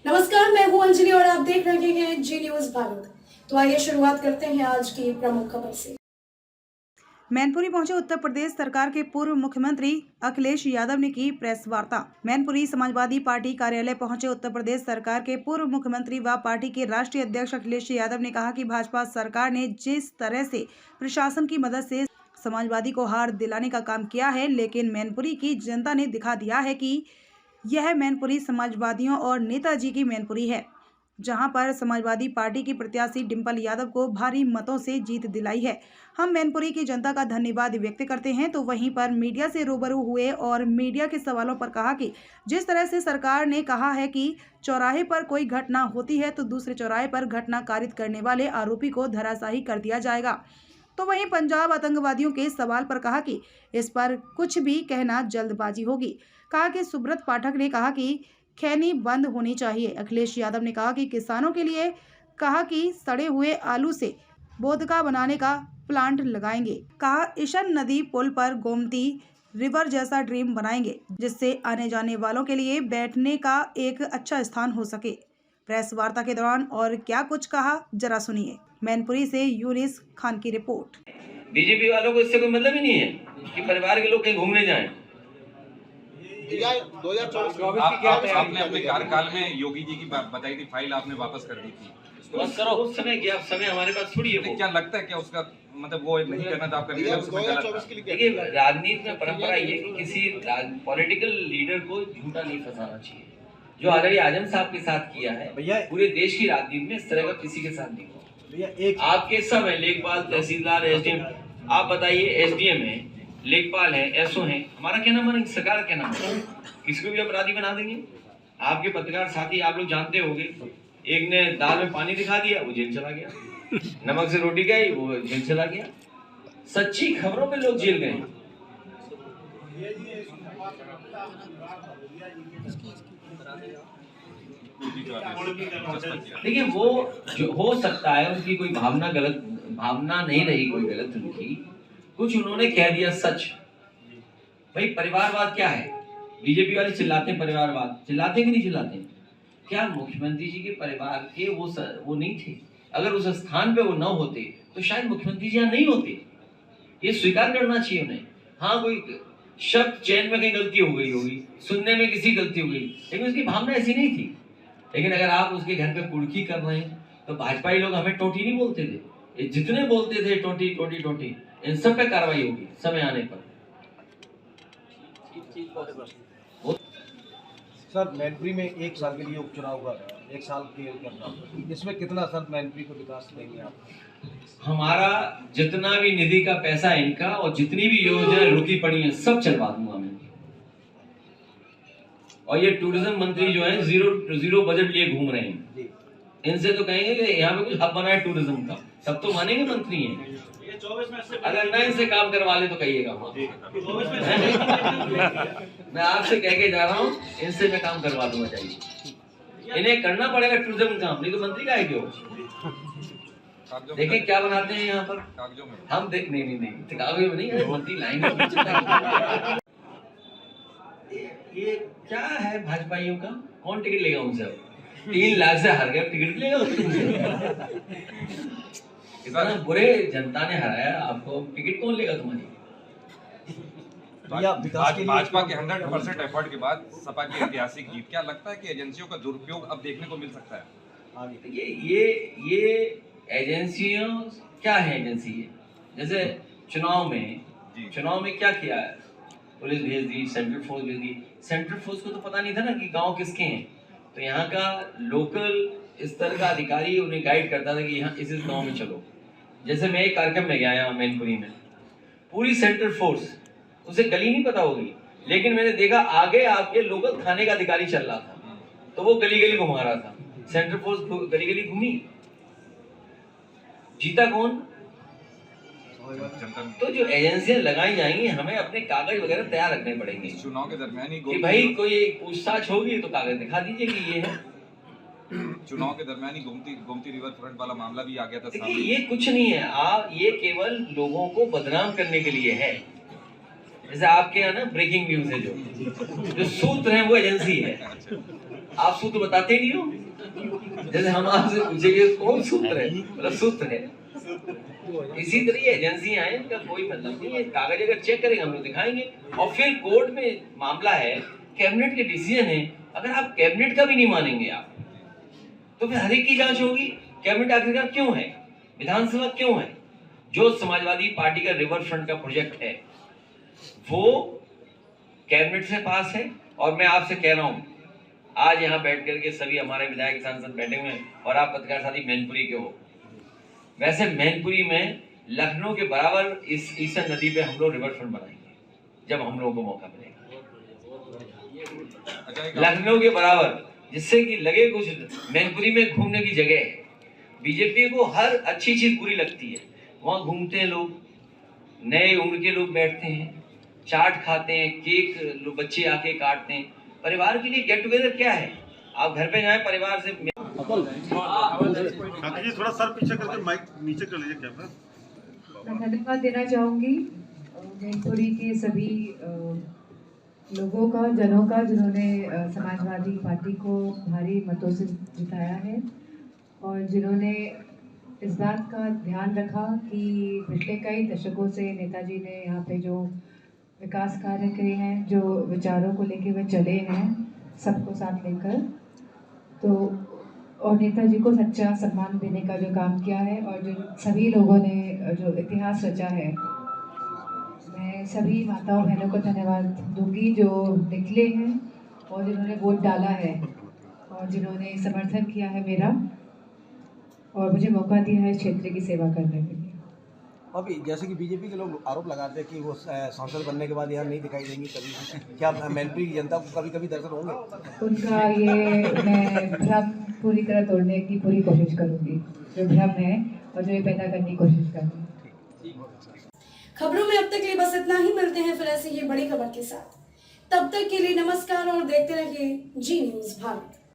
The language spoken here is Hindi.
नमस्कार, मैं हूं अंजलि और आप देख रहे हैं जी न्यूज भारत। तो आइए शुरुआत करते हैं आज की प्रमुख खबर से। मैनपुरी पहुंचे उत्तर प्रदेश सरकार के पूर्व मुख्यमंत्री अखिलेश यादव ने की प्रेस वार्ता। मैनपुरी समाजवादी पार्टी कार्यालय पहुंचे उत्तर प्रदेश सरकार के पूर्व मुख्यमंत्री व पार्टी के राष्ट्रीय अध्यक्ष अखिलेश यादव ने कहा कि भाजपा सरकार ने जिस तरह से प्रशासन की मदद से समाजवादी को हार दिलाने का काम किया है, लेकिन मैनपुरी की जनता ने दिखा दिया है कि यह मैनपुरी समाजवादियों और नेताजी की मैनपुरी है, जहां पर समाजवादी पार्टी की प्रत्याशी डिंपल यादव को भारी मतों से जीत दिलाई है। हम मैनपुरी की जनता का धन्यवाद व्यक्त करते हैं। तो वहीं पर मीडिया से रूबरू हुए और मीडिया के सवालों पर कहा कि जिस तरह से सरकार ने कहा है कि चौराहे पर कोई घटना होती है तो दूसरे चौराहे पर घटना कारित करने वाले आरोपी को धराशायी कर दिया जाएगा। तो वहीं पंजाब आतंकवादियों के सवाल पर कहा कि इस पर कुछ भी कहना जल्दबाजी होगी। कहा कि सुब्रत पाठक ने कहा कि खैनी बंद होनी चाहिए। अखिलेश यादव ने कहा कि किसानों के लिए कहा कि सड़े हुए आलू से बोदका बनाने का प्लांट लगाएंगे। कहा ईशन नदी पुल पर गोमती रिवर जैसा ड्रीम बनाएंगे, जिससे आने जाने वालों के लिए बैठने का एक अच्छा स्थान हो सके। प्रेस वार्ता के दौरान और क्या कुछ कहा, जरा सुनिए। मैनपुरी से यूनिस खान की रिपोर्ट। बीजेपी वालों को इससे कोई मतलब ही नहीं है कि परिवार के लोग कहीं घूमने जाएं। 2024 आपने अपने कार्यकाल में योगी जी की बताई थी फाइल आपने वापस कर दी थी, बस करो उस समय क्या समय हमारे पास थोड़ी है। क्या लगता है क्या उसका मतलब वो नहीं करना था आपका लीडर उसमें गलत था? देखिए, राजनीति में परंपरा ये है कि किसी पॉलिटिकल लीडर को झूठा नहीं फंसाना चाहिए। जो आदरणीय आजम साहब के साथ किया है पूरे देश की राजनीति में इस तरह का किसी के साथ नहीं हुआ। आपके सब है, लेखपाल, तहसीलदार, एसडीएम। आप बताइए, एसडीएम है, लेखपाल है, एसओ है, हमारा क्या नाम है, सरकार का क्या नाम है? किसी को भी अपराधी बना देंगे। आपके पत्रकार साथी आप लोग जानते होंगे, एक ने दाल में पानी दिखा दिया, वो जेल चला गया। नमक से रोटी गई, वो जेल चला गया। सच्ची खबरों पे लोग जेल गए। देखिए, वो जो हो सकता है उनकी कोई भावना नहीं रही, कोई गलत उनकी, कुछ उन्होंने कह दिया सच। भाई, परिवारवाद क्या है? बीजेपी वाले चिल्लाते हैं परिवारवाद, चिल्लाते कि नहीं चिल्लाते? क्या मुख्यमंत्री जी के परिवार के वो नहीं थे? अगर उस स्थान पे वो न होते तो शायद मुख्यमंत्री जी यहाँ नहीं होते। ये स्वीकार करना चाहिए उन्हें। हाँ, कोई शब्द चयन में कहीं गलती हो गई होगी, सुनने में किसी गलती हो गई, लेकिन उसकी भावना ऐसी नहीं थी। लेकिन अगर आप उसके घर पे कुड़की कर रहे हैं तो भाजपाई लोग हमें टोटी नहीं बोलते थे, ये जितने बोलते थे टोटी टोटी टोटी, इन सब पे कार्रवाई होगी समय आने पर। सर, मैनपुरी में 1 साल के लिए उपचुनाव हुआ, 1 साल के करना, इसमें कितना सर मैनपुरी को विकास देंगे आप? हमारा जितना भी निधि का पैसा है इनका, और जितनी भी योजना रुकी पड़ी है सब चलवा दूंगा मैं। और ये टूरिज्म मंत्री जो है जीरो बजट लिए घूम रहे हैं, इनसे तो कहेंगे कि यहाँ पे कुछ हब बना है टूरिज्म का, सब तो मानेंगे मंत्री हैं। अगर मैं इनसे काम करवा ले तो कहिएगा। मैं आपसे कह के जा रहा हूँ, इनसे मैं काम करवा दूंगा। चाहिए इन्हें करना पड़ेगा टूरिज्म काम, नहीं तो मंत्री का है क्यों? देखें क्या बनाते हैं यहाँ पर, हम देख नहीं कागजों में नहीं, मंत्री लाएंगे। ये क्या है भाजपाइयों का? कौन टिकट लेगा उनसे? 3 लाख से हार गया, टिकट लेगा? इतना बुरे जनता ने हराया आपको, टिकट कौन लेगा तुम्हारी? भाजपा के 100% एफर्ट के बाद सपा की ऐतिहासिक जीत, क्या लगता है कि एजेंसियों का दुरुपयोग अब देखने को मिल सकता है? ये एजेंसियों क्या है? एजेंसी है जैसे चुनाव में क्या किया है? पुलिस भेज दी, सेंट्रल फोर्स भेज दी। सेंट्रल फोर्स को तो पता नहीं था ना कि गांव किसके हैं, तो यहाँ का लोकल स्तर का अधिकारी उन्हें गाइड करता था कि यहाँ इस गांव में चलो। जैसे मैं एक कार्यक्रम में गया यहाँ मैनपुरी में, पूरी सेंट्रल फोर्स, उसे गली नहीं पता होगी, लेकिन मैंने देखा आगे आपके लोकल थाने का अधिकारी चल रहा था, तो वो गली गली घुमा रहा था। सेंट्रल फोर्स गली गली घूमी, जीता कौन? तो जो एजेंसियां लगाई जाएंगी, हमें अपने कागज वगैरह तैयार रखने पड़ेंगे। चुनाव के दरमियान ही भाई कोई पूछताछ होगी तो कागज दिखा दीजिए कि ये है। चुनाव के दरमियान ही गोमती रिवर फ्रंट वाला मामला भी आ गया था सामने। ये कुछ नहीं है, आप ये केवल लोगों को बदनाम करने के लिए है। जैसे आपके यहाँ ना ब्रेकिंग न्यूज है, जो सूत्र है वो एजेंसी है। आप सूत्र बताते नहीं हो। जैसे हम आपसे पूछेंगे कौन सूत्र है, मतलब सूत्र है। इसी तरह ये एजेंसियां हैं, इनका कोई मतलब नहीं है। कागज अगर चेक करेंगे हम लोग दिखाएंगे। और फिर कोर्ट में मामला है, कैबिनेट के डिसीजन है। अगर आप कैबिनेट का भी नहीं मानेंगे आप, तो फिर हर एक की जांच होगी। कैबिनेट आखिरकार क्यों है, विधानसभा क्यों है? जो समाजवादी पार्टी का रिवर फ्रंट का प्रोजेक्ट है वो कैबिनेट से पास है। और मैं आपसे कह रहा हूं, आज यहाँ बैठ करके सभी हमारे विधायक सांसद बैठे हुए हैं और आप पत्रकार साथी मैनपुरी के हो। वैसे मैनपुरी में लखनऊ के बराबर इस ईसर नदी पे हम लोग रिवर फ्रंट बनाएंगे जब हम लोगों को मौका मिलेगा। लखनऊ के बराबर, जिससे कि लगे कुछ मैनपुरी में घूमने की जगह है। बीजेपी को हर अच्छी चीज बुरी लगती है। वहां घूमते हैं लोग, नए उम्र के लोग बैठते हैं, चाट खाते हैं, केक बच्चे आके काटते हैं। परिवार के लिए गेट टुगेदर क्या है? आप घर पे जाएं परिवार से। काका जी थोड़ा सर पीछे करके माइक नीचे कर लीजिए कैमरा। मैं धन्यवाद देना चाहूँगी मैनपुरी के सभी लोगों का, जनों का, जिन्होंने समाजवादी पार्टी को भारी मतों से जिताया है और जिन्होंने इस बात का ध्यान रखा कि पिछले कई दशकों से नेताजी ने यहाँ पे जो विकास कार्य किए हैं, जो विचारों को लेके वे चले हैं सबको साथ लेकर, तो और नेताजी को सच्चा सम्मान देने का जो काम किया है और जो सभी लोगों ने जो इतिहास रचा है, मैं सभी माताओं बहनों को धन्यवाद दूंगी जो निकले हैं और जिन्होंने वोट डाला है और जिन्होंने समर्थन किया है मेरा और मुझे मौका दिया है क्षेत्र की सेवा करने के लिए। अभी जैसे कि बीजेपी के लोग आरोप लगाते हैं कि वो सांसद बनने के बाद यहाँ नहीं दिखाई देंगी कभी, क्या मैनपुरी की जनता को कभी कभी दर्शन होंगे? उनका ये मैं भ्रम पूरी तरह तोड़ने की पूरी कोशिश करूंगी, जो भ्रम है और जो ये पैदा करने की कोशिश कर रही है। खबरों में अब तक लिए बस इतना ही। मिलते हैं फिर ऐसी ही बड़ी खबर के साथ। तब तक के लिए नमस्कार और देखते रहिए जी न्यूज़ भारत।